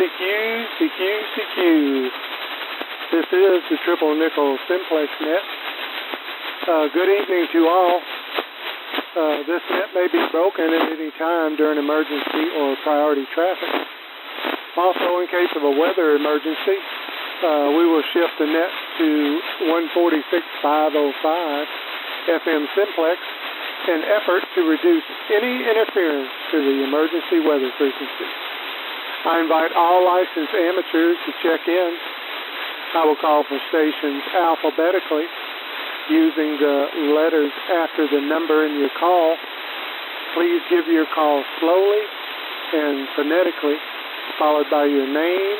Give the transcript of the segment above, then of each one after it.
CQ. This is the Triple Nickel Simplex Net. Good evening to all. This net may be broken at any time during emergency or priority traffic. Also, in case of a weather emergency, we will shift the net to 146.505 FM Simplex in effort to reduce any interference to the emergency weather frequency. I invite all licensed amateurs to check in. I will call for stations alphabetically using the letters after the number in your call. Please give your call slowly and phonetically, followed by your name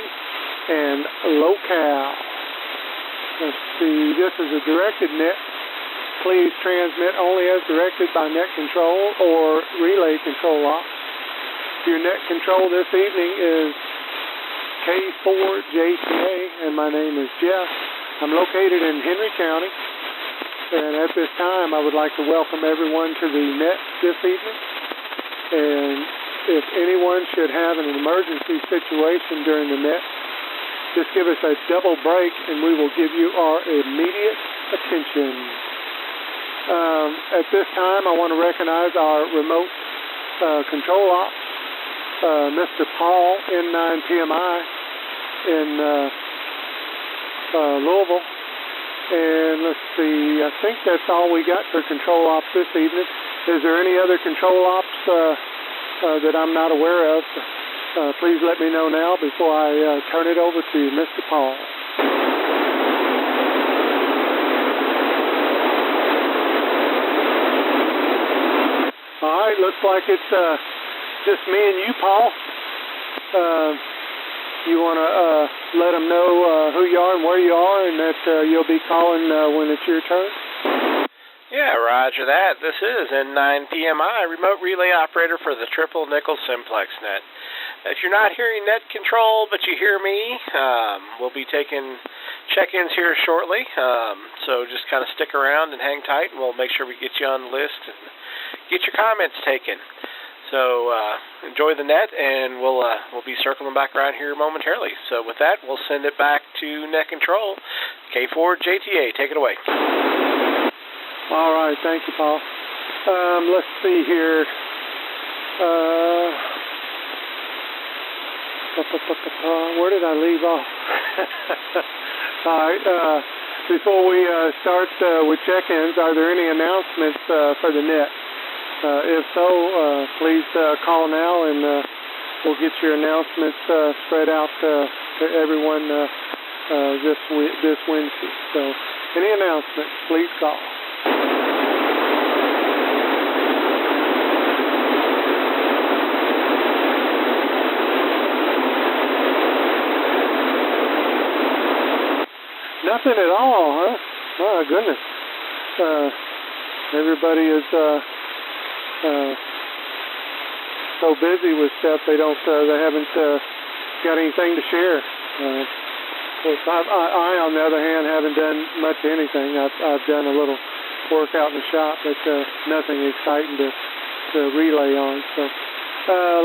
and locale. Let's see, this is a directed net. Please transmit only as directed by net control or relay control ops. Your net control this evening is K4JTA, and my name is Jeff. I'm located in Henry County, and at this time I would like to welcome everyone to the net this evening. And if anyone should have an emergency situation during the net, just give us a double break and we will give you our immediate attention. At this time, I want to recognize our remote control ops, Mr. Paul, N9PMI in Louisville. And let's see, I think that's all we got for control ops this evening. Is there any other control ops that I'm not aware of? Please let me know now before I turn it over to Mr. Paul. All right, looks like it's just me and you, Paul. You want to let them know who you are and where you are, and that you'll be calling when it's your turn? Yeah, roger that. This is N9PMI, remote relay operator for the Triple Nickel Simplex Net. If you're not hearing net control, but you hear me, we'll be taking check-ins here shortly. So just kind of stick around and hang tight, and we'll make sure we get you on the list and get your comments taken. So enjoy the net, and we'll be circling back around here momentarily. So with that, we'll send it back to net control. K4JTA, take it away. All right, thank you, Paul. Let's see here. Where did I leave off? All right. Before we start with check-ins, are there any announcements for the net? If so, please call now, and we'll get your announcements spread out to everyone this Wednesday. So, any announcements, please call. Nothing at all, huh? My goodness. Everybody is so busy with stuff they haven't got anything to share. I, on the other hand, haven't done much of anything. I've done a little work out in the shop, but nothing exciting to relay on. So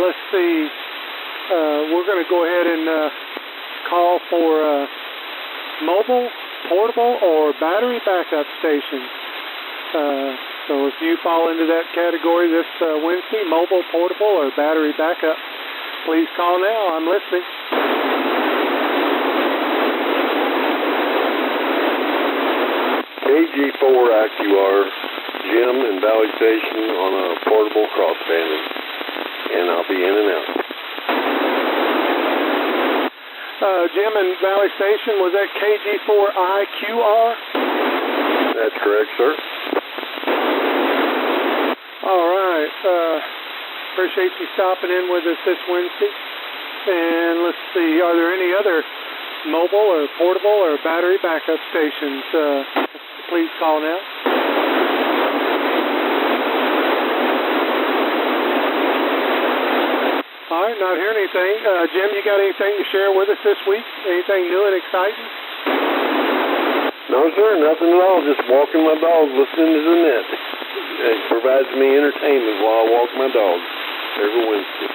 let's see. We're going to go ahead and call for mobile, portable, or battery backup stations. So if you fall into that category this Wednesday, mobile, portable, or battery backup, please call now. I'm listening. KG4IQR, Jim in Valley Station on a portable crossbanding, and I'll be in and out. Jim in Valley Station, was that KG4IQR? That's correct, sir. All right. Appreciate you stopping in with us this Wednesday. And let's see, are there any other mobile or portable or battery backup stations? Please call now. All right, not hearing anything. Jim, you got anything to share with us this week? Anything new and exciting? No, sir, nothing at all. Just walking my dog, listening to the net. It provides me entertainment while I walk my dog every Wednesday.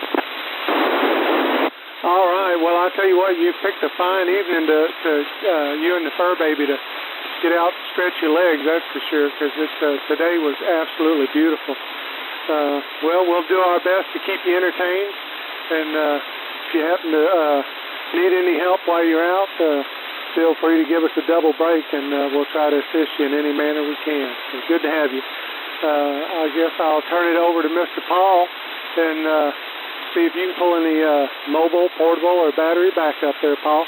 All right. Well, I tell you what, you picked a fine evening to you and the fur baby to get out and stretch your legs. That's for sure, because today was absolutely beautiful. Well, we'll do our best to keep you entertained, and if you happen to need any help while you're out, feel free to give us a double break, and we'll try to assist you in any manner we can. So good to have you. I guess I'll turn it over to Mr. Paul and see if you can pull any mobile, portable, or battery backup there, Paul.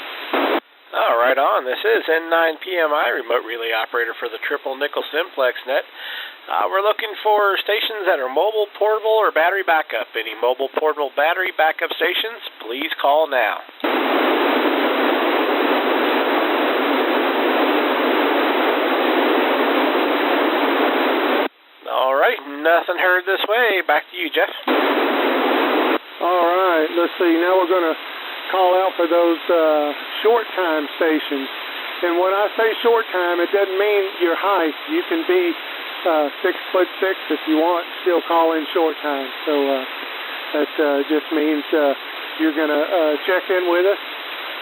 Oh, right on. This is N9PMI, remote relay operator for the Triple Nickel Simplex Net. We're looking for stations that are mobile, portable, or battery backup. Any mobile, portable, battery backup stations, please call now. All right, nothing heard this way. Back to you, Jeff. All right, let's see. Now we're going to call out for those short time stations. And when I say short time, it doesn't mean your height. You can be 6'6" if you want, still call in short time. So that just means you're going to check in with us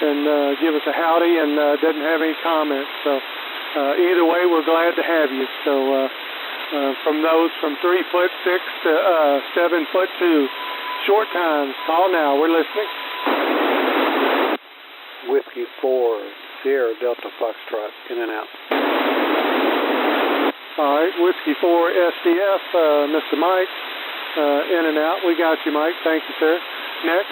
and give us a howdy and doesn't have any comments. So either way, we're glad to have you. So from those from 3'6" to 7'2", short times, call now. We're listening. Whiskey 4, Sierra Delta Foxtrot, in and out. All right, Whiskey 4, SDF, Mr. Mike, in and out. We got you, Mike. Thank you, sir. Next.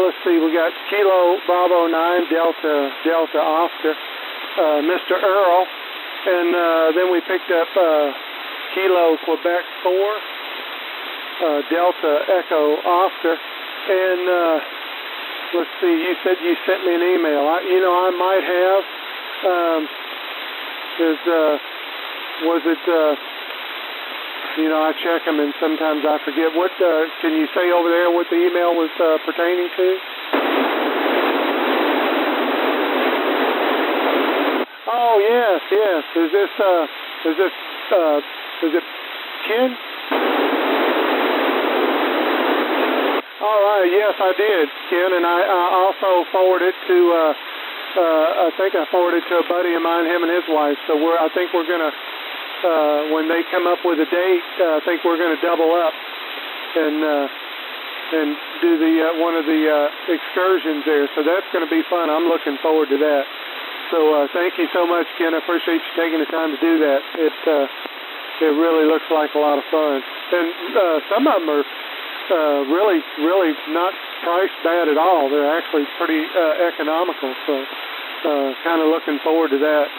Let's see, we got Kilo Bravo 9 Delta Oscar, Mr. Earl, and then we picked up Kilo Quebec 4 Delta Echo Oscar, and let's see, you said you sent me an email. I might have. I check them, and sometimes I forget. What can you say over there what the email was pertaining to? Oh, yes. Is it Ken? All right, yes, I did, Ken, and I also forwarded to, I think I forwarded to a buddy of mine, him and his wife, so I think we're going to, when they come up with a date, I think we're going to double up and do one of the excursions there. So that's going to be fun. I'm looking forward to that. So thank you so much, Ken. I appreciate you taking the time to do that. It really looks like a lot of fun. And some of them are really not priced bad at all. They're actually pretty economical. So kind of looking forward to that.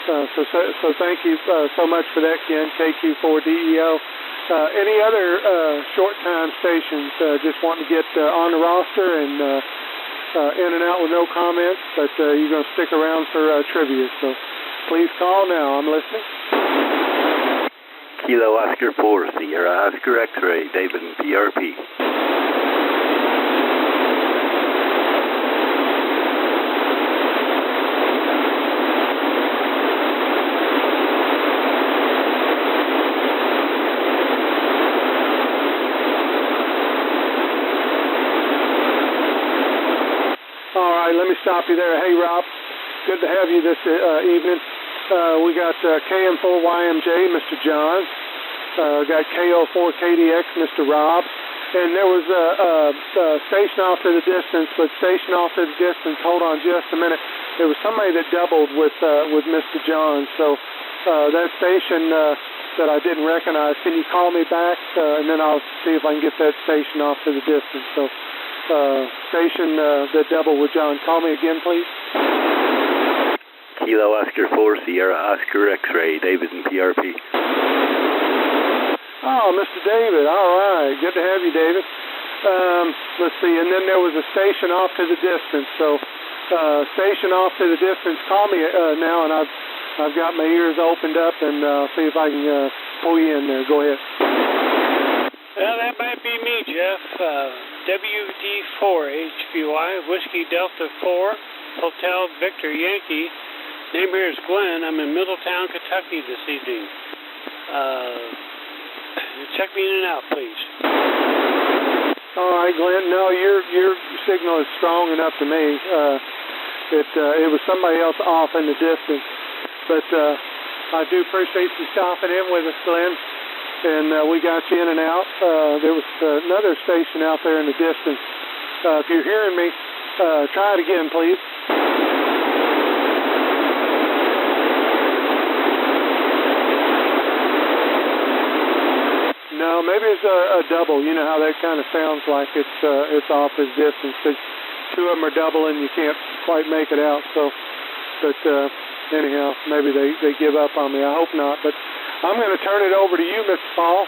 So thank you so much for that, Ken, KQ4DEO. Any other short time stations just wanting to get on the roster and in and out with no comments, but you're going to stick around for trivia. So please call now. I'm listening. Kilo Oscar 4, Sierra Oscar X-Ray, David and PRP. Let me stop you there. Hey, Rob, good to have you this evening. We got KM4YMJ, Mr. John. Got KO4KDX, Mr. Rob. And there was a station off to the distance, but station off to the distance, hold on just a minute. There was somebody that doubled with Mr. John. So that station that I didn't recognize, can you call me back? And then I'll see if I can get that station off to the distance. So station that double with John. Call me again, please. Kilo Oscar 4, Sierra Oscar X-Ray, David and PRP. Oh, Mr. David. All right. Good to have you, David. Let's see. And then there was a station off to the distance. So station off to the distance. Call me now, and I've got my ears opened up, and see if I can pull you in there. Go ahead. Well, that might be me, Jeff. WD4HVY, Whiskey Delta 4, Hotel Victor Yankee. Name here is Glenn. I'm in Middletown, Kentucky this evening. Check me in and out, please. All right, Glenn. No, your signal is strong enough to me. It was somebody else off in the distance, but I do appreciate you stopping in with us, Glenn. And we got you in and out. There was another station out there in the distance. If you're hearing me, try it again, please. No, maybe it's a double. You know how that kind of sounds like it's off his distance. Two of them are double and you can't quite make it out. So, but anyhow, maybe they give up on me. I hope not. But I'm going to turn it over to you, Mr. Paul.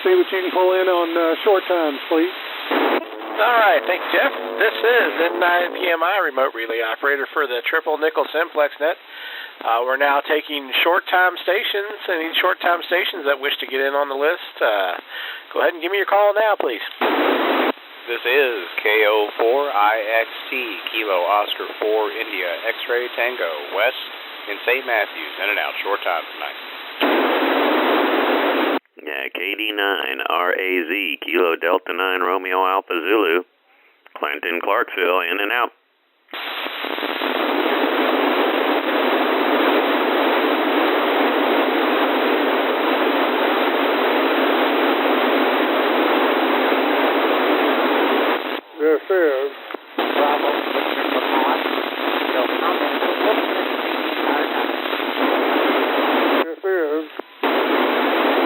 See what you can pull in on short times, please. All right, thank you, Jeff. This is N9PMI, remote relay operator for the Triple Nickel Simplex Net. We're now taking short-time stations. Any short-time stations that wish to get in on the list, go ahead and give me your call now, please. This is KO4IXT, Kilo Oscar 4 India, X-Ray Tango, West in St. Matthews, in and out, short time tonight. Yeah, KD9RAZ, Kilo Delta 9 Romeo Alpha Zulu, Clinton, Clarksville, in and out. This is Bravo, Victor Papa. No comment. This is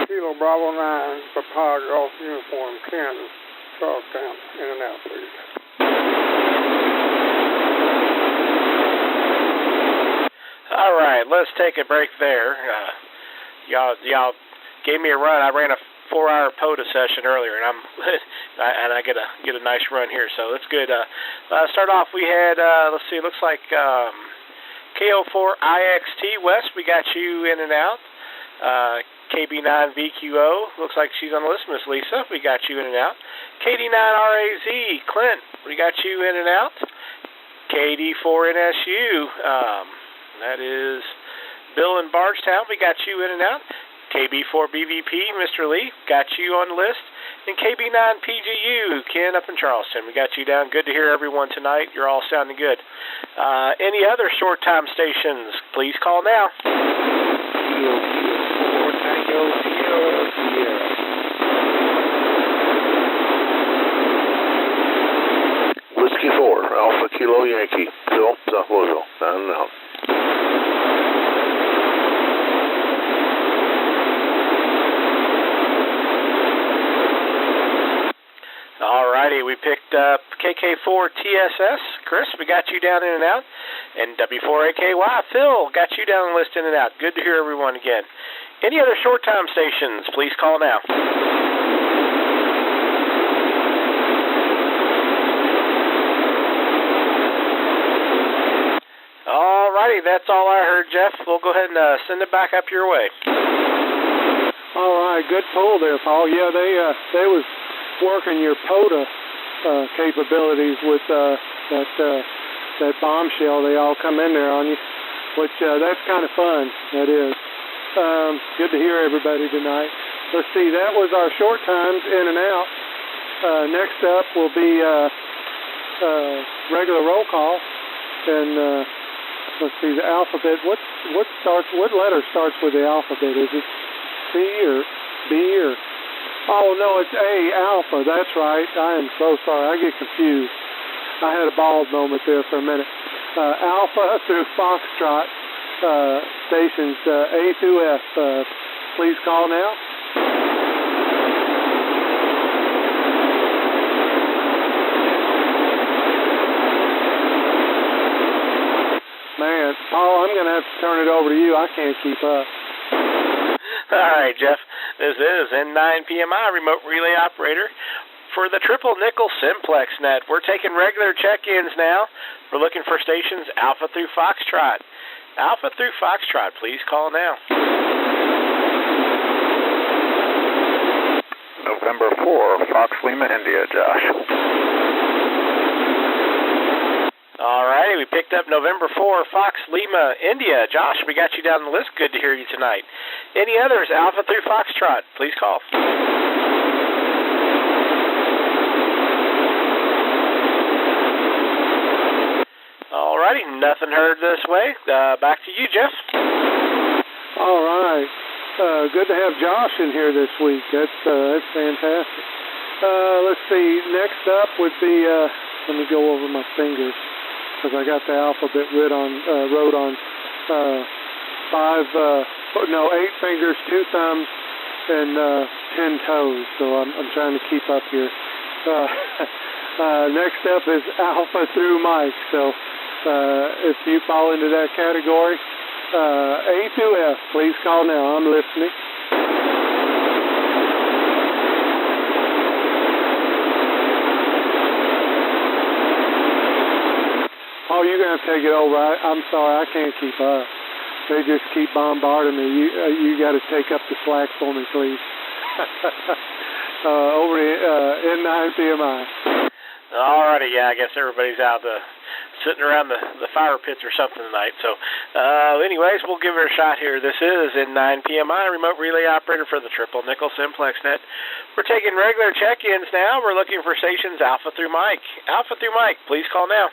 Kilo Bravo 9 Papa Golf Uniform Kansas, Charlestown, in and out, please. All right, let's take a break there. Y'all gave me a run. I ran a 4-hour POTA session earlier, and I get a nice run here, so that's good. Start off, we had let's see, looks like KO4IXT West. We got you in and out. KB9VQO, looks like she's on the list. Miss Lisa, we got you in and out. KD9RAZ Clint, we got you in and out. KD4NSU, that is Bill in Bardstown, we got you in and out. KB4BVP, Mr. Lee, got you on the list. And KB9PGU, Ken up in Charleston, we got you down. Good to hear everyone tonight. You're all sounding good. Any other short time stations, please call now. Whiskey 4, Alpha Kilo Yankee, Phil, South Louisville, down and out. Alrighty, we picked up KK4TSS, Chris, we got you down in and out, and W4AKY, Phil, got you down the list in and out. Good to hear everyone again. Any other short time stations, please call now. Alrighty, that's all I heard, Jeff. We'll go ahead and send it back up your way. All right, good pull there, Paul. Yeah, they was working your POTA capabilities with that bombshell. They all come in there on you, which that's kind of fun. That is. Good to hear everybody tonight. Let's see, that was our short times in and out. Next up will be regular roll call, and let's see the alphabet. What letter starts with the alphabet? Is it C or B or? Oh, no, it's A, Alpha. That's right. I am so sorry. I get confused. I had a bald moment there for a minute. Alpha through Foxtrot, stations A through F. Please call now. Man, Paul, I'm going to have to turn it over to you. I can't keep up. All right, Jeff. This is N9PMI, remote relay operator for the Triple Nickel Simplex Net. We're taking regular check-ins now. We're looking for stations Alpha through Foxtrot. Alpha through Foxtrot, please call now. November 4, Fox Lima, India, Josh. All righty, we picked up November 4, Fox Lima, India. Josh, we got you down the list. Good to hear you tonight. Any others, Alpha through Foxtrot, please call. All righty, nothing heard this way. Back to you, Jeff. All right. Good to have Josh in here this week. That's fantastic. Let's see. Next up would be, let me go over my fingers because I got the alphabet wrote on 8 fingers, 2 thumbs, and 10 toes. So I'm trying to keep up here. Next up is Alpha through Mike. So if you fall into that category, A through F, please call now. I'm listening. Oh, you're going to have to take it over. I'm sorry, I can't keep up. They just keep bombarding me. You got to take up the slack for me, please. Over N9 PMI. All righty, yeah, I guess everybody's out sitting around the fire pits or something tonight. So, anyways, we'll give it a shot here. This is N9 PMI, remote relay operator for the Triple Nickel Simplex Net. We're taking regular check-ins now. We're looking for stations Alpha through Mike. Alpha through Mike, please call now.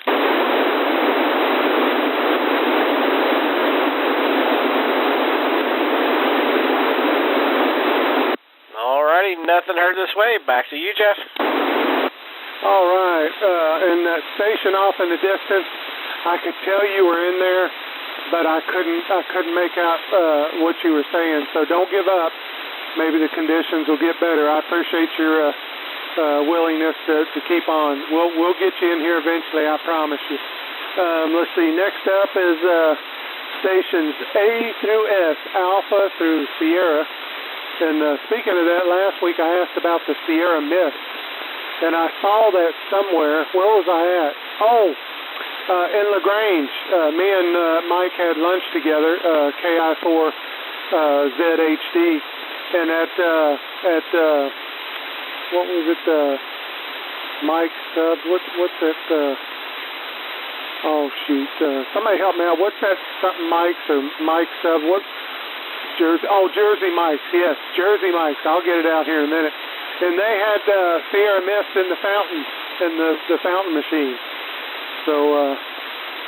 All righty, nothing heard this way. Back to you, Jeff. All right, and that station off in the distance, I could tell you were in there, but I couldn't make out what you were saying. So don't give up. Maybe the conditions will get better. I appreciate your willingness to keep on. We'll get you in here eventually. I promise you. Let's see. Next up is stations A through S, Alpha through Sierra. And speaking of that, last week I asked about the Sierra Mist. And I saw that somewhere. Where was I at? Oh, in LaGrange. Me and Mike had lunch together, KI4ZHD, and at what was it? Mike's sub. What's that? Oh shoot! Somebody help me out. What's that? Something Mike's or Mike's sub? What? Jersey? Oh, Jersey Mike's. Yes, Jersey Mike's. I'll get it out here in a minute. And they had Sierra Mist in the fountain, in the fountain machine. So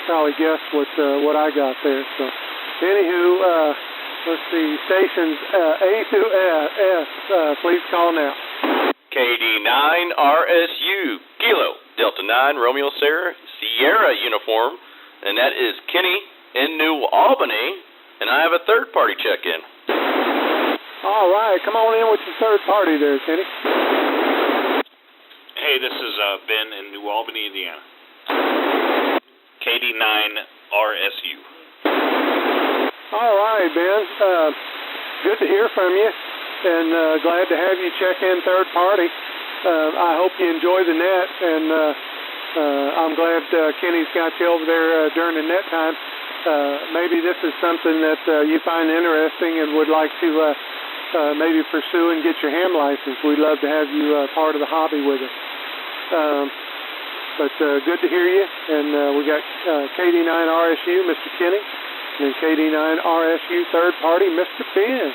probably guess what I got there. So anywho, let's see, stations A through S, please call now. KD9RSU, Kilo, Delta 9, Romeo Sierra uniform, and that is Kenny in New Albany, and I have a third-party check-in. All right, come on in with your third party there, Kenny. Hey, this is Ben in New Albany, Indiana. KD9RSU. All right, Ben. Good to hear from you, and glad to have you check in third party. I hope you enjoy the net, and I'm glad Kenny's got you over there during the net time. Maybe this is something that you find interesting and would like to maybe pursue and get your ham license. We'd love to have you part of the hobby with us. But good to hear you. And we got KD9RSU, Mr. Kenny, and KD9RSU third party, Mr. Ben.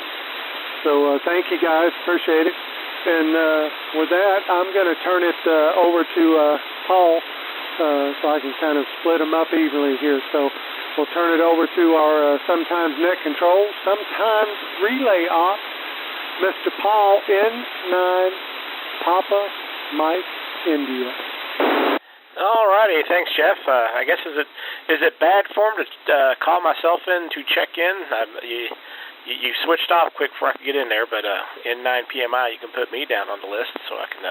So thank you guys. Appreciate it. And with that, I'm going to turn it over to Paul so I can kind of split them up evenly here. So we'll turn it over to our sometimes net control, sometimes relay op, Mr. Paul N9 Papa Mike India. All righty, thanks, Jeff. I guess is it bad form to call myself in to check in? You switched off quick before I could get in there, but in 9 PMI you can put me down on the list so I can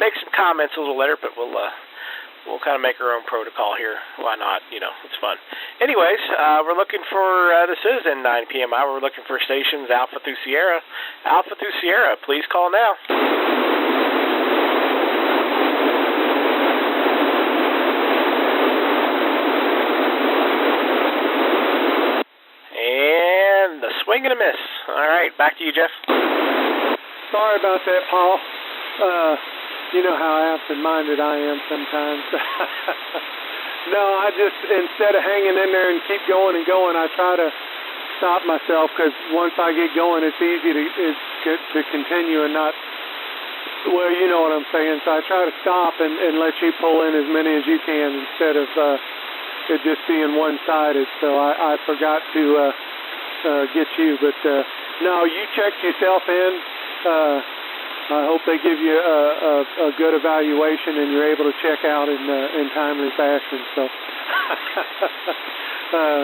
make some comments a little later. But we'll kind of make our own protocol here. Why not? You know, it's fun. Anyways, we're looking for this is in 9 PMI. We're looking for stations Alpha through Sierra. Alpha through Sierra, please call now. And the swing and a miss. All right, back to you, Jeff. Sorry about that, Paul. You know how absent-minded I am sometimes. No, I just, instead of hanging in there and keep going and going, I try to stop myself, because once I get going, it's easy to continue and not, well, you know what I'm saying. So I try to stop and let you pull in as many as you can instead of it just being one-sided. So I forgot to get you. But, no, you checked yourself in. I hope they give you a good evaluation and you're able to check out in timely fashion. So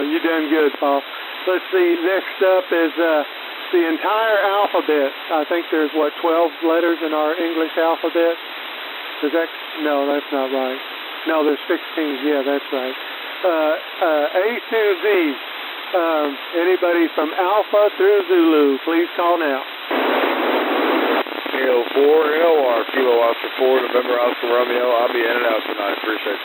you done good, Paul. Let's see. Next up is the entire alphabet. I think there's 12 letters in our English alphabet. Is that? No, that's not right. No, there's 16. Yeah, that's right. A through Z. Anybody from Alpha through Zulu, please call now. Kilo 4, NOR, Kilo Oscar 4, November Oscar Romeo. I'll be in and out tonight. Appreciate it.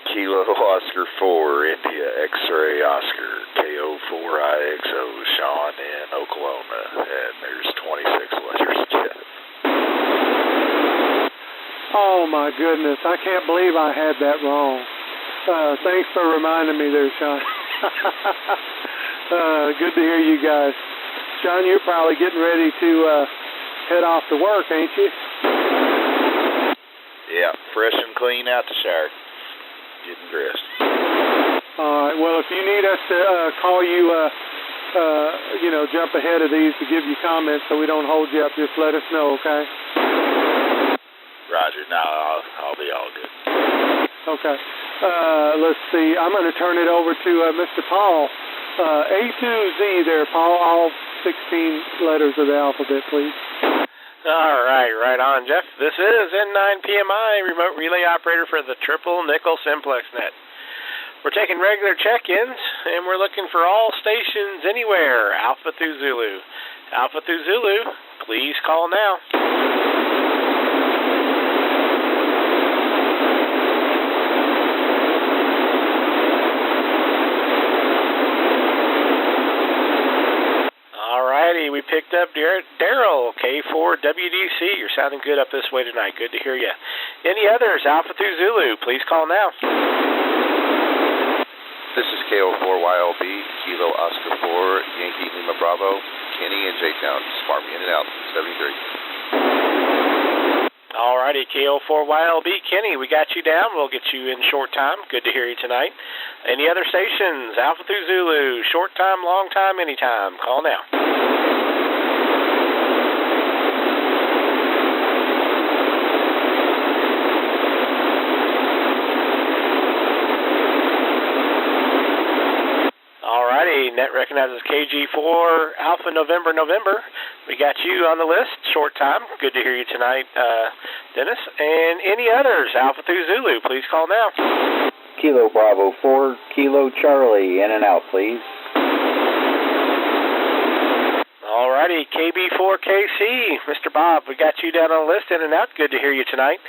Kilo Oscar 4, India X-Ray Oscar, KO4IXO, Sean in Oklahoma. And there's 26 letters. Oh, my goodness. I can't believe I had that wrong. Thanks for reminding me there, Sean. Good to hear you guys. Sean, you're probably getting ready to head off to work, ain't you? Yeah, fresh and clean out the shower. Getting dressed. All right. Well, if you need us to call you, jump ahead of these to give you comments so we don't hold you up, just let us know, okay? Roger. No, I'll be all good. Okay. Let's see. I'm going to turn it over to Mr. Paul. A to Z there, Paul. All 16 letters of the alphabet, please. All right, right on, Jeff. This is N9PMI, remote relay operator for the Triple Nickel Simplex Net. We're taking regular check-ins, and we're looking for all stations anywhere, Alpha through Zulu. Alpha through Zulu, please call now. We picked up Daryl, K4WDC. You're sounding good up this way tonight. Good to hear you. Any others? Alpha through Zulu, please call now. This is KO4YLB, Kilo Oscar 4, Yankee Lima Bravo, Kenny and J-Town. Smart me in and out, 73. All righty, KO4YLB, Kenny, we got you down. We'll get you in short time. Good to hear you tonight. Any other stations? Alpha through Zulu, short time, long time, anytime. Call now. Alrighty, net recognizes KG4 Alpha November. We got you on the list, short time. Good to hear you tonight, Dennis. And any others, Alpha through Zulu, please call now. Kilo Bravo 4, Kilo Charlie, in and out, please. Alrighty, KB4KC, Mr. Bob, we got you down on the list, in and out. Good to hear you tonight.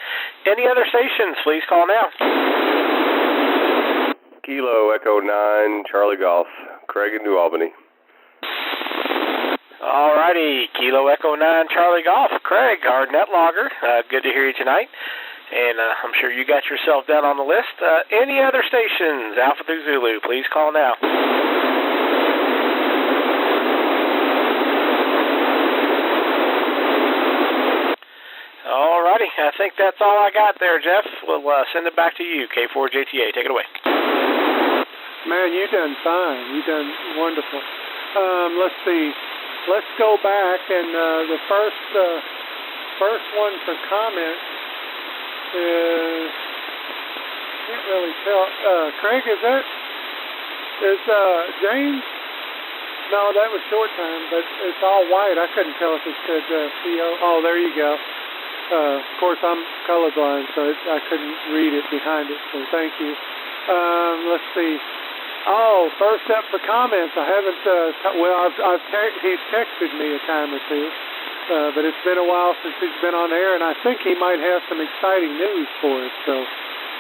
Any other stations, please call now. Kilo Echo 9, Charlie Golf, Craig in New Albany. Alrighty, Kilo Echo 9, Charlie Golf, Craig, our net logger. Good to hear you tonight. And I'm sure you got yourself down on the list. Any other stations, Alpha through Zulu, please call now. Alrighty, I think that's all I got there, Jeff. We'll send it back to you, K4JTA. Take it away. Man, you done fine. You done wonderful. Let's see. Let's go back, and the first one for comment is, can't really tell. Craig, is James? No, that was short time, but it's all white. I couldn't tell if it said CO. Oh, there you go. Of course, I'm colorblind, so I couldn't read it behind it, so thank you. Let's see. Oh, first up for comments. I haven't, he's texted me a time or two, but it's been a while since he's been on air, and I think he might have some exciting news for us,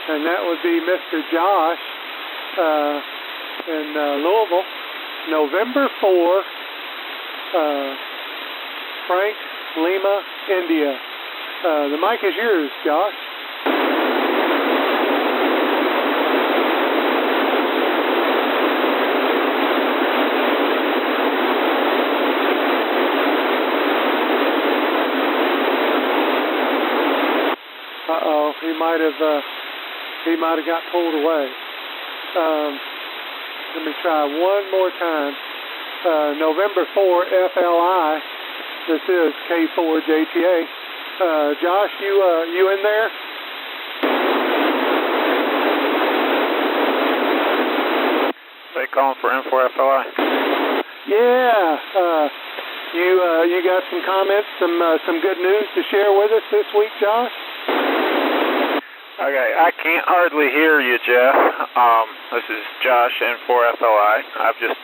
and that would be Mr. Josh in Louisville, November 4, Frank Lima, India. The mic is yours, Josh. Uh-oh, he might have got pulled away. Let me try one more time. November 4 FLI. This is K4JTA. Josh, you in there? They calling for N4FLI. Yeah. You got some comments, some good news to share with us this week, Josh? Okay, I can't hardly hear you, Jeff. This is Josh, N4FLI. I've just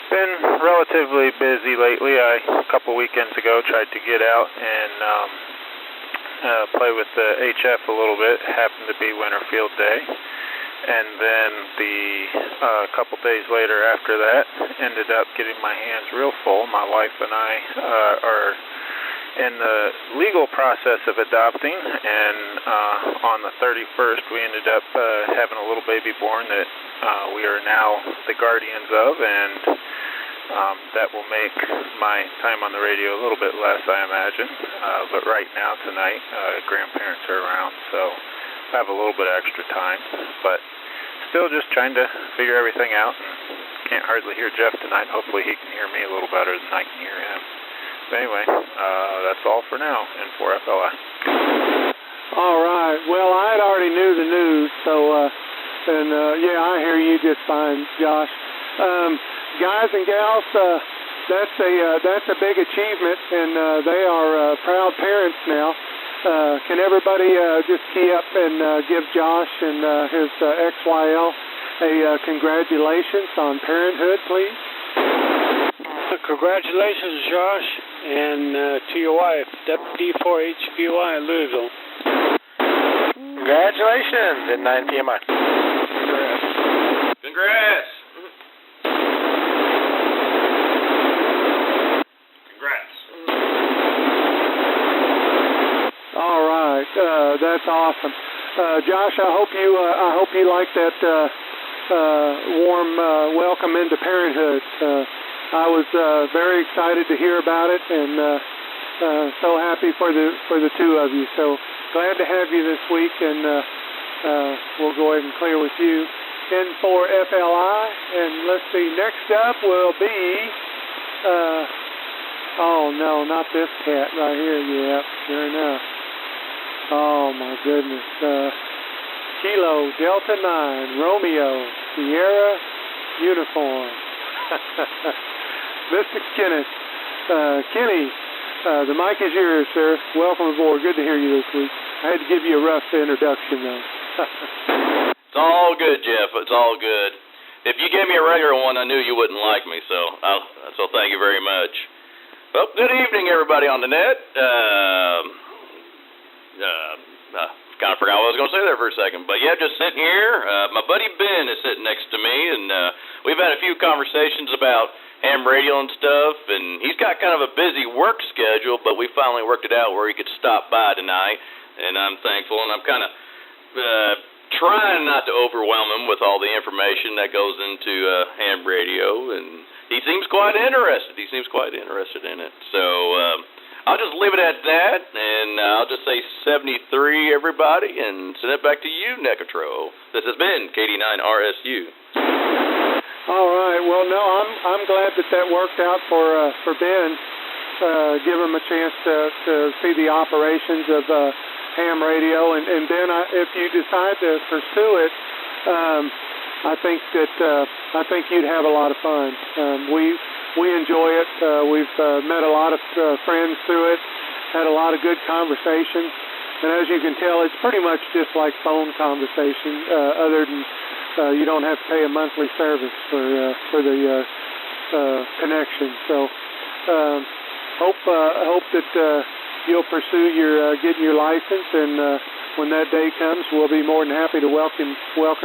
been relatively busy lately. A couple weekends ago tried to get out and play with the HF a little bit. Happened to be Winterfield Day. And then a couple days later after that, ended up getting my hands real full. My wife and I are in the legal process of adopting, and on the 31st we ended up having a little baby born that we are now the guardians of, and that will make my time on the radio a little bit less, I imagine. But right now, tonight, grandparents are around, so I have a little bit extra time, but still just trying to figure everything out. Can't hardly hear Jeff tonight. Hopefully he can hear me a little better than I can hear him. But anyway, that's all for now in 4FLI. All right. Well, I had already knew the news, so, yeah, I hear you just fine, Josh. Guys and gals, that's a big achievement, and they are proud parents now. Can everybody just key up and give Josh and his XYL a congratulations on parenthood, please? Congratulations, Josh, and to your wife, WD4HBY in Louisville. Congratulations in 9 PMI. Congrats. All right, that's awesome, Josh. I hope you like that warm welcome into parenthood. I was very excited to hear about it, and so happy for the two of you. So glad to have you this week, and we'll go ahead and clear with you. N4FLI, and let's see. Next up will be. Oh no, not this cat right here. Yep, sure enough. Oh my goodness. Kilo Delta 9 Romeo Sierra Uniform. Mr. Kenneth. Kenny, the mic is yours, sir. Welcome aboard. Good to hear you this week. I had to give you a rough introduction, though. It's all good, Jeff. It's all good. If you gave me a regular one, I knew you wouldn't like me, so thank you very much. Well, good evening, everybody on the net. Kind of forgot what I was going to say there for a second, but yeah, just sitting here. My buddy Ben is sitting next to me, and we've had a few conversations about ham radio and stuff, and he's got kind of a busy work schedule, but we finally worked it out where he could stop by tonight, and I'm thankful, and I'm kind of trying not to overwhelm him with all the information that goes into ham radio, and he seems quite interested. He seems quite interested in it, so I'll just leave it at that, and I'll just say 73, everybody, and send it back to you, Necatro. This has been KD9RSU. All right. Well, no, I'm glad that worked out for Ben. Give him a chance to see the operations of ham radio, and Ben, if you decide to pursue it, I think you'd have a lot of fun. We enjoy it. We've met a lot of friends through it, had a lot of good conversations, and as you can tell, it's pretty much just like phone conversation, other than you don't have to pay a monthly service for the connection. So hope that you'll pursue your getting your license, and when that day comes, we'll be more than happy to welcome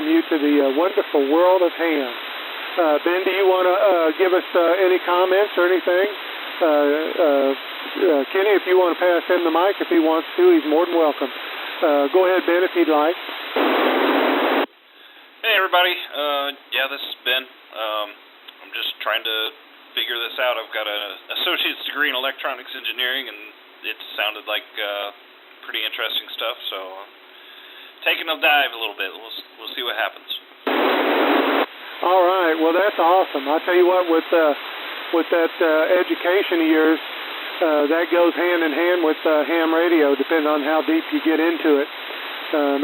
you to the wonderful world of ham. Ben, do you want to give us any comments or anything Kenny, if you want to pass him the mic, if he wants to, he's more than welcome. Go ahead, Ben, if you'd like. Hey, everybody. Yeah, this is Ben. I'm just trying to figure this out. I've got an associate's degree in electronics engineering, and it sounded like pretty interesting stuff, so taking a dive a little bit. We'll see what happens. All right. Well, that's awesome. I tell you what, with that education of yours, that goes hand in hand with ham radio, depending on how deep you get into it.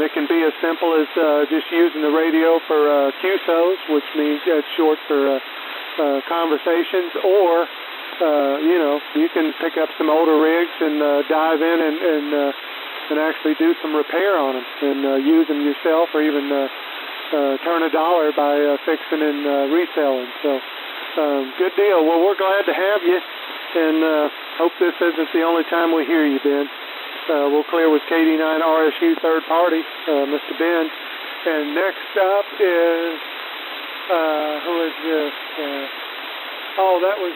It can be as simple as just using the radio for QSOs, which means it's short for conversations, or you can pick up some older rigs and dive in and actually do some repair on them and use them yourself, or even turn a dollar by fixing and reselling. So good deal. Well, we're glad to have you, and hope this isn't the only time we hear you, Ben. We'll clear with KD9 RSU third party, Mr. Ben. And next up is, who is this? That was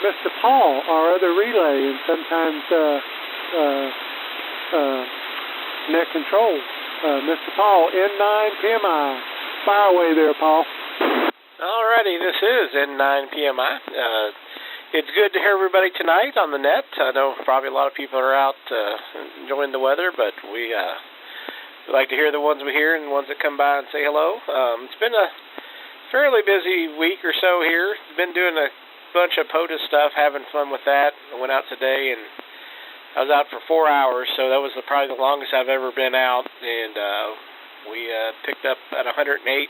Mr. Paul, our other relay, and sometimes net control. Mr. Paul, N9 PMI. Fire away there, Paul. Alrighty, this is N9 PMI. It's good to hear everybody tonight on the net. I know probably a lot of people are out enjoying the weather, but we like to hear the ones we hear and the ones that come by and say hello. It's been a fairly busy week or so here. Been doing a bunch of POTUS stuff, having fun with that. I went out today, and I was out for 4 hours, so that was probably the longest I've ever been out, and we picked up at 108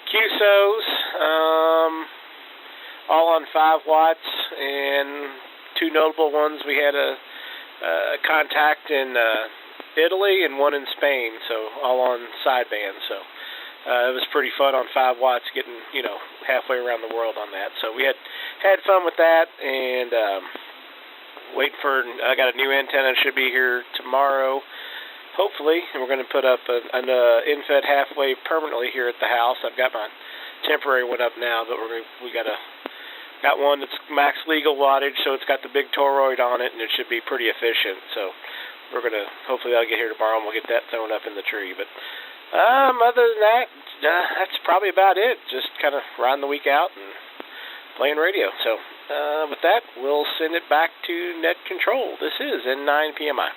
QSOs. All on 5 watts, and 2 notable ones. We had a contact in Italy and one in Spain, so all on sideband. So it was pretty fun on 5 watts, getting halfway around the world on that. So we had fun with that, and waiting for. I got a new antenna, should be here tomorrow, hopefully, and we're going to put up an infed halfway permanently here at the house. I've got my temporary one up now, but we got one that's max legal wattage, so it's got the big toroid on it, and it should be pretty efficient. So we're gonna hopefully I'll get here tomorrow, and we'll get that thrown up in the tree. But other than that, that's probably about it. Just kind of riding the week out and playing radio. So with that, we'll send it back to Net Control. This is N9 PMI.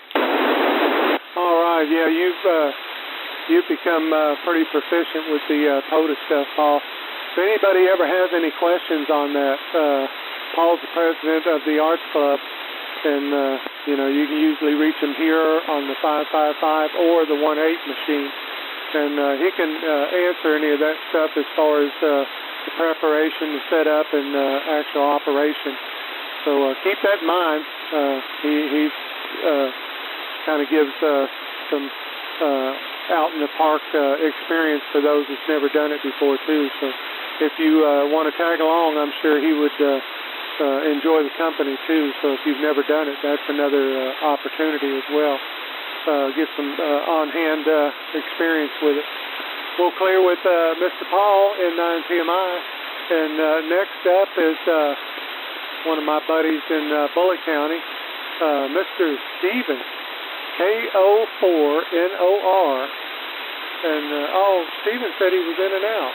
All right, yeah, you've become pretty proficient with the POTUS stuff, Paul. If anybody ever has any questions on that, Paul's the president of the Arts Club, and you can usually reach him here on the 555 or the 18 machine, and he can answer any of that stuff as far as the preparation, the setup, and actual operation. So keep that in mind. He kind of gives some out in the park experience for those that's never done it before too. So if you want to tag along, I'm sure he would enjoy the company too. So if you've never done it, that's another opportunity as well. Get some on-hand experience with it. We'll clear with Mr. Paul in 9 PMI, and next up is one of my buddies in Bullitt County, Mr. Stephen, KO4NOR. And, Stephen said he was in and out.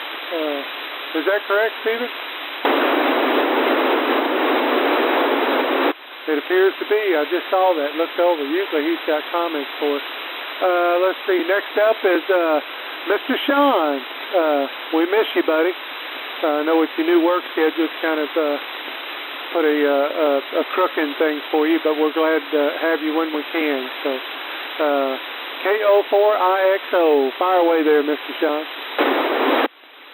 Is that correct, Stephen? It appears to be. I just saw that. Looked over. Usually he's got comments for us. Let's see. Next up is Mr. Sean. We miss you, buddy. I know it's your new work schedule. It's kind of put a crook in things for you, but we're glad to have you when we can. So, KO4IXO. Fire away there, Mr. Sean.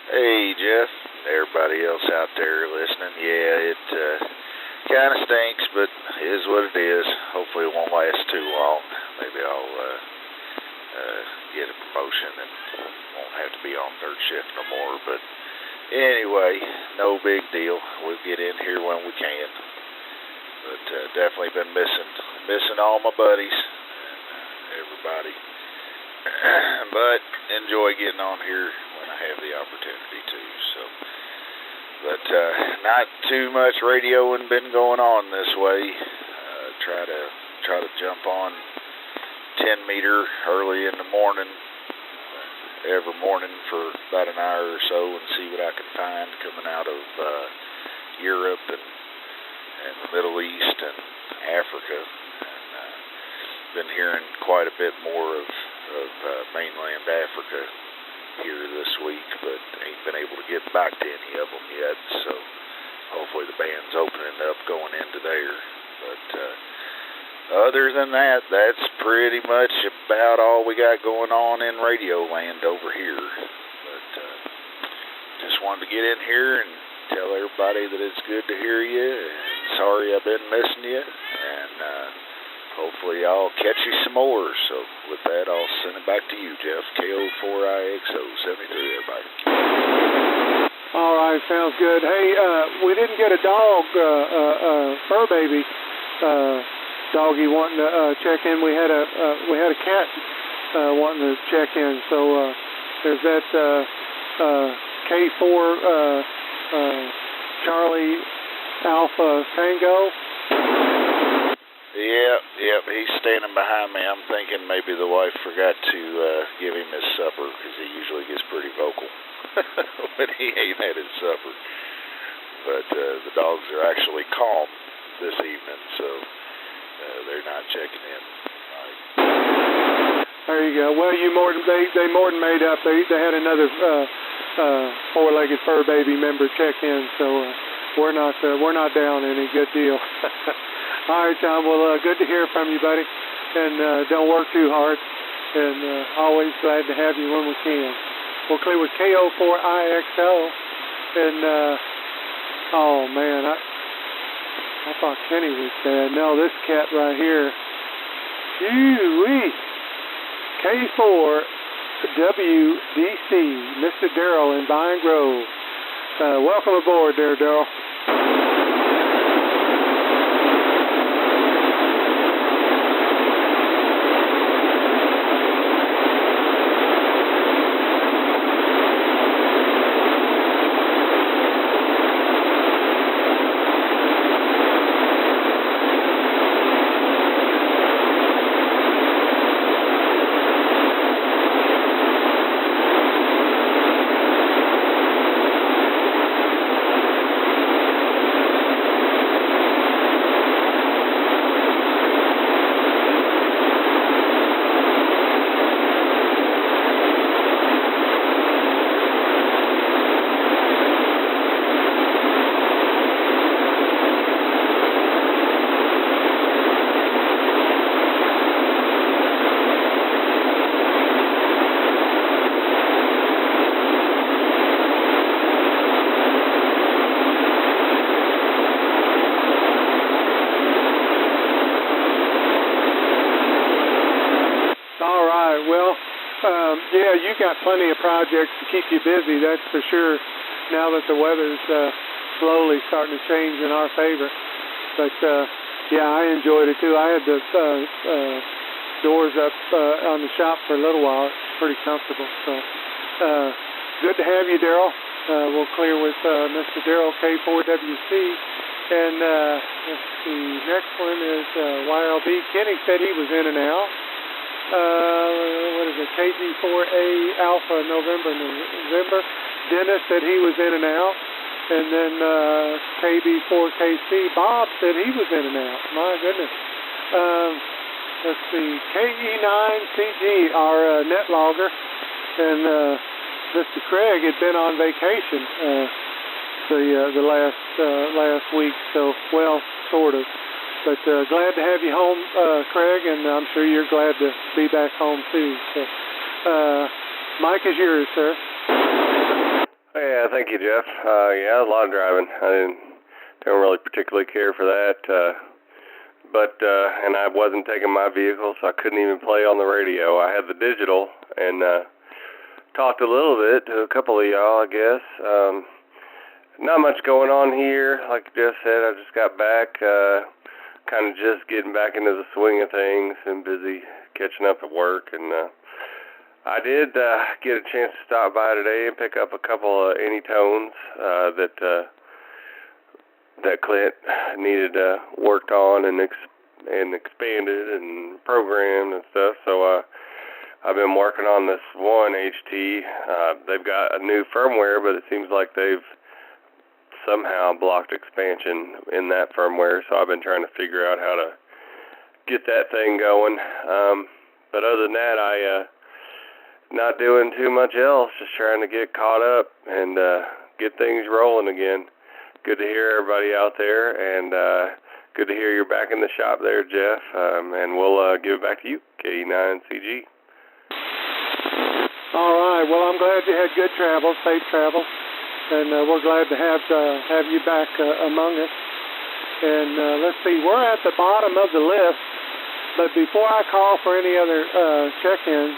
Hey, Jeff, and everybody else out there listening. Yeah, it kind of stinks, but it is what it is. Hopefully it won't last too long. Maybe I'll get a promotion and won't have to be on third shift no more. But anyway, no big deal. We'll get in here when we can. But definitely been missing all my buddies and everybody. But enjoy getting on here when I have the opportunity to. So, But not too much radioing been going on this way. Try to jump on 10 meter early in the morning, every morning for about an hour or so, and see what I can find coming out of Europe and the Middle East and Africa. And been hearing quite a bit more of mainland Africa here this week, but ain't been able to get back to any of them yet, so hopefully the band's opening up going into there. But other than that, that's pretty much about all we got going on in radio land over here. But just wanted to get in here and tell everybody that it's good to hear you, and sorry I've been missing you, and hopefully I'll catch you some more. So with that, I'll send it back to you, Jeff. KO4IXO 73, everybody. All right, sounds good. Hey, we didn't get a dog, fur baby doggy wanting to check in. We had a cat wanting to check in. So there's that K4 Charlie Alpha Tango. Yep, he's standing behind me. I'm thinking maybe the wife forgot to give him his supper, because he usually gets pretty vocal when he ain't had his supper. But the dogs are actually calm this evening, so they're not checking in. Right. There you go. Well, they more than made up. They had another four-legged fur baby member check in, so we're not down any. Good deal. All right, Tom. Well, good to hear from you, buddy. And don't work too hard. And always glad to have you when we can. We'll clear with KO4IXO. And, oh, man, I thought Kenny was bad. No, this cat right here. Wee. K4WDC, Mr. Darrell in Vine Grove. Welcome aboard there, Darrell. Yeah, you got plenty of projects to keep you busy, that's for sure, now that the weather's slowly starting to change in our favor. But, yeah, I enjoyed it, too. I had the doors up on the shop for a little while. It's pretty comfortable. So, good to have you, Darrell. We'll clear with Mr. Darrell, K4WC. And let's see, next one is YLB. Kenny said he was in and out. What is it, KG4A Alpha November. Dennis said he was in and out. And then KB4KC, Bob said he was in and out. My goodness. Let's see, KE9CG, our net logger. And Mr. Craig had been on vacation the last week, so, well, sort of. But glad to have you home, Craig, and I'm sure you're glad to be back home, too. So, Mike is yours, sir. Yeah, thank you, Jeff. Yeah, a lot of driving. I don't really particularly care for that. And I wasn't taking my vehicle, so I couldn't even play on the radio. I had the digital and talked a little bit to a couple of y'all, I guess. Not much going on here. Like Jeff said, I just got back, kind of just getting back into the swing of things and busy catching up at work. And I did get a chance to stop by today and pick up a couple of any tones that that Clint needed worked on and expanded and programmed and stuff. So I've been working on this one HT. They've got a new firmware, but it seems like they've somehow blocked expansion in that firmware. So I've been trying to figure out how to get that thing going. But other than that, not doing too much else, just trying to get caught up and get things rolling again. Good to hear everybody out there, and good to hear you're back in the shop there, Jeff. And we'll give it back to you, K9CG. All right. Well, I'm glad you had good travel, safe travel, and we're glad to have you back among us. And let's see, we're at the bottom of the list, but before I call for any other check-ins,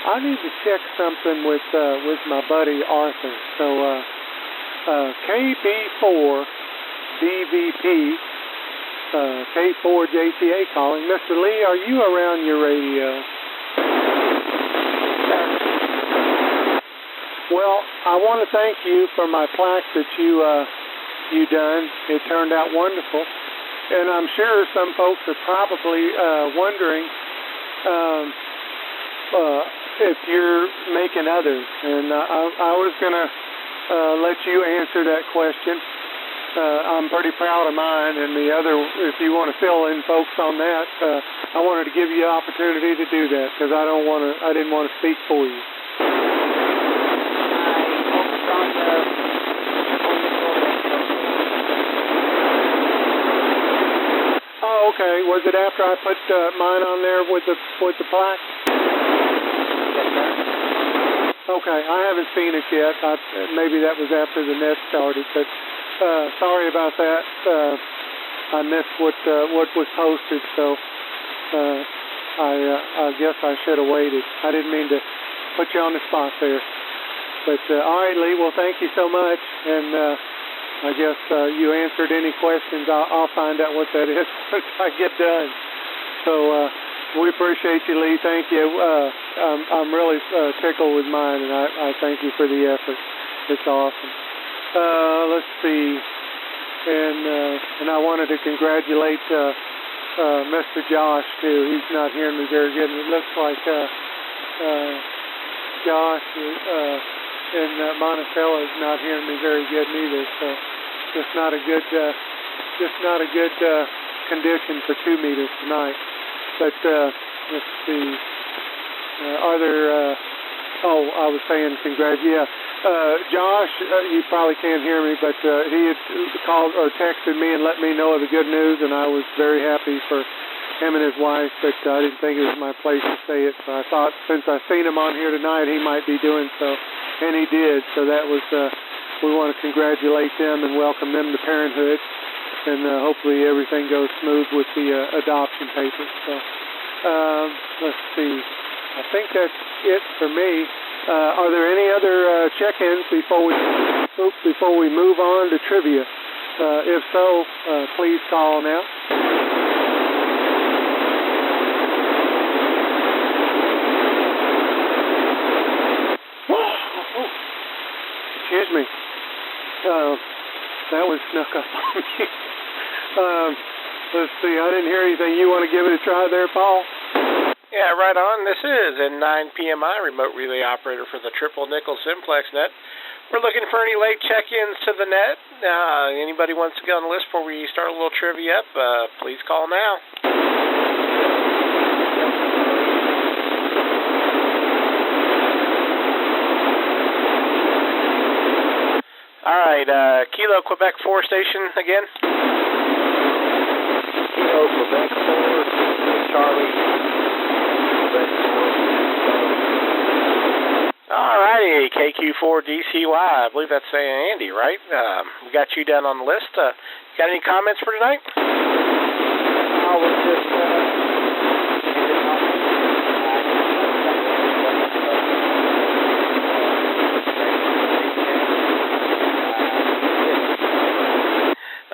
I need to check something with my buddy Arthur. So KB4 DVP, K4JTA calling. Mr. Lee, are you around your radio? Well, I want to thank you for my plaque that you done. It turned out wonderful, and I'm sure some folks are probably wondering if you're making others. And I was gonna let you answer that question. I'm pretty proud of mine, and the other, if you want to fill in folks on that, I wanted to give you an opportunity to do that because I didn't want to speak for you. Oh, okay. Was it after I put mine on there with the plaque? Yes, sir. Okay, I haven't seen it yet. Maybe that was after the net started, but sorry about that. I missed what was posted, so I guess I should have waited. I didn't mean to put you on the spot there. But all right, Lee. Well, thank you so much, and I guess you answered any questions. I'll find out what that is once I get done. So we appreciate you, Lee. Thank you. I'm really tickled with mine, and I thank you for the effort. It's awesome. Let's see, and I wanted to congratulate Mr. Josh too. He's not hearing me very good. And it looks like Josh in Monticello is not hearing me very good neither. So just not a good condition for 2 meters tonight. But let's see. Are there? I was saying Josh, you probably can't hear me, but he had called or texted me and let me know of the good news, and I was very happy for him and his wife, but I didn't think it was my place to say it. So I thought since I seen him on here tonight, he might be doing so, and he did. So that was, we want to congratulate them and welcome them to parenthood, and hopefully everything goes smooth with the adoption papers. So let's see. I think that's it for me. Are there any other check-ins before we move on to trivia? If so, please call now. Excuse me. That one snuck up on me. Let's see. I didn't hear anything. You want to give it a try there, Paul? Yeah, right on. This is N9PMI, remote relay operator for the Triple Nickel Simplex net. We're looking for any late check-ins to the net. Anybody wants to get on the list before we start a little trivia up, please call now. All right, Kilo Quebec 4 station again. Kilo Quebec 4, Charlie. All righty, KQ4DCY. I believe that's Andy, right? We got you down on the list. Got any comments for tonight? I was just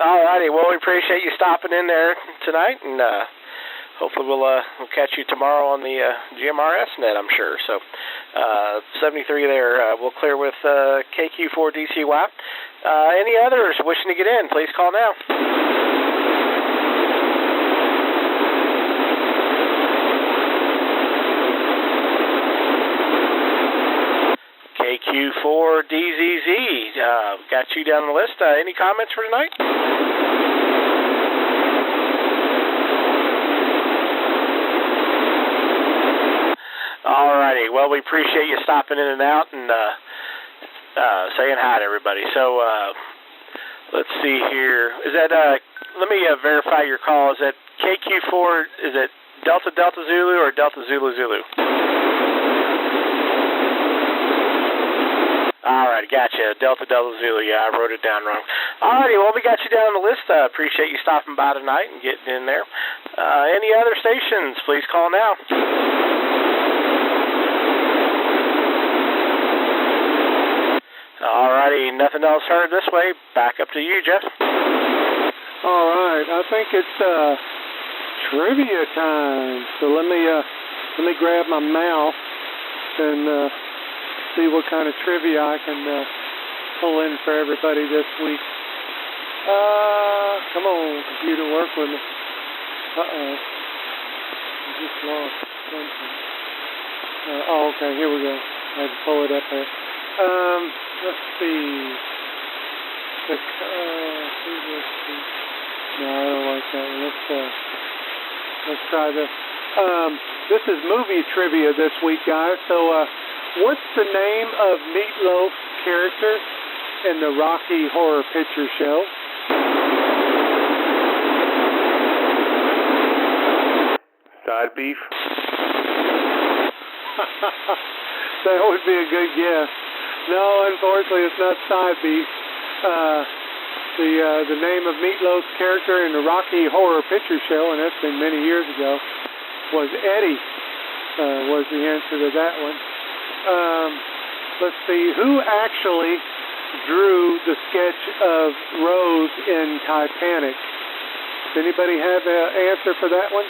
All righty. Well, we appreciate you stopping in there tonight, and hopefully we'll catch you tomorrow on the GMRS net, I'm sure. So 73 there. We'll clear with KQ4DCY. Any others wishing to get in, please call now. KQ4DZZ, got you down the list. Any comments for tonight? Alrighty, well, we appreciate you stopping in and out and saying hi to everybody. So, let's see here. Is that, let me verify your call. Is that KQ4, is it Delta Delta Zulu or Delta Zulu Zulu? Alright, gotcha. Delta Delta Zulu. Yeah, I wrote it down wrong. Alrighty, well, we got you down on the list. Appreciate you stopping by tonight and getting in there. Any other stations, please call now. Alrighty, nothing else heard this way. Back up to you, Jeff. Alright, I think it's trivia time. So let me grab my mouse and see what kind of trivia I can pull in for everybody this week. Come on, computer, work with me. I just lost something. Okay, here we go. I had to pull it up there. Let's see. No, I don't like that one. Let's try this. This is movie trivia this week, guys. So, what's the name of Meatloaf's character in the Rocky Horror Picture Show? Side beef. That would be a good guess. No, unfortunately, it's not side beef. The name of Meatloaf's character in the Rocky Horror Picture Show, and that's been many years ago, was Eddie. Was the answer to that one. Let's see, who actually drew the sketch of Rose in Titanic? Does anybody have an answer for that one?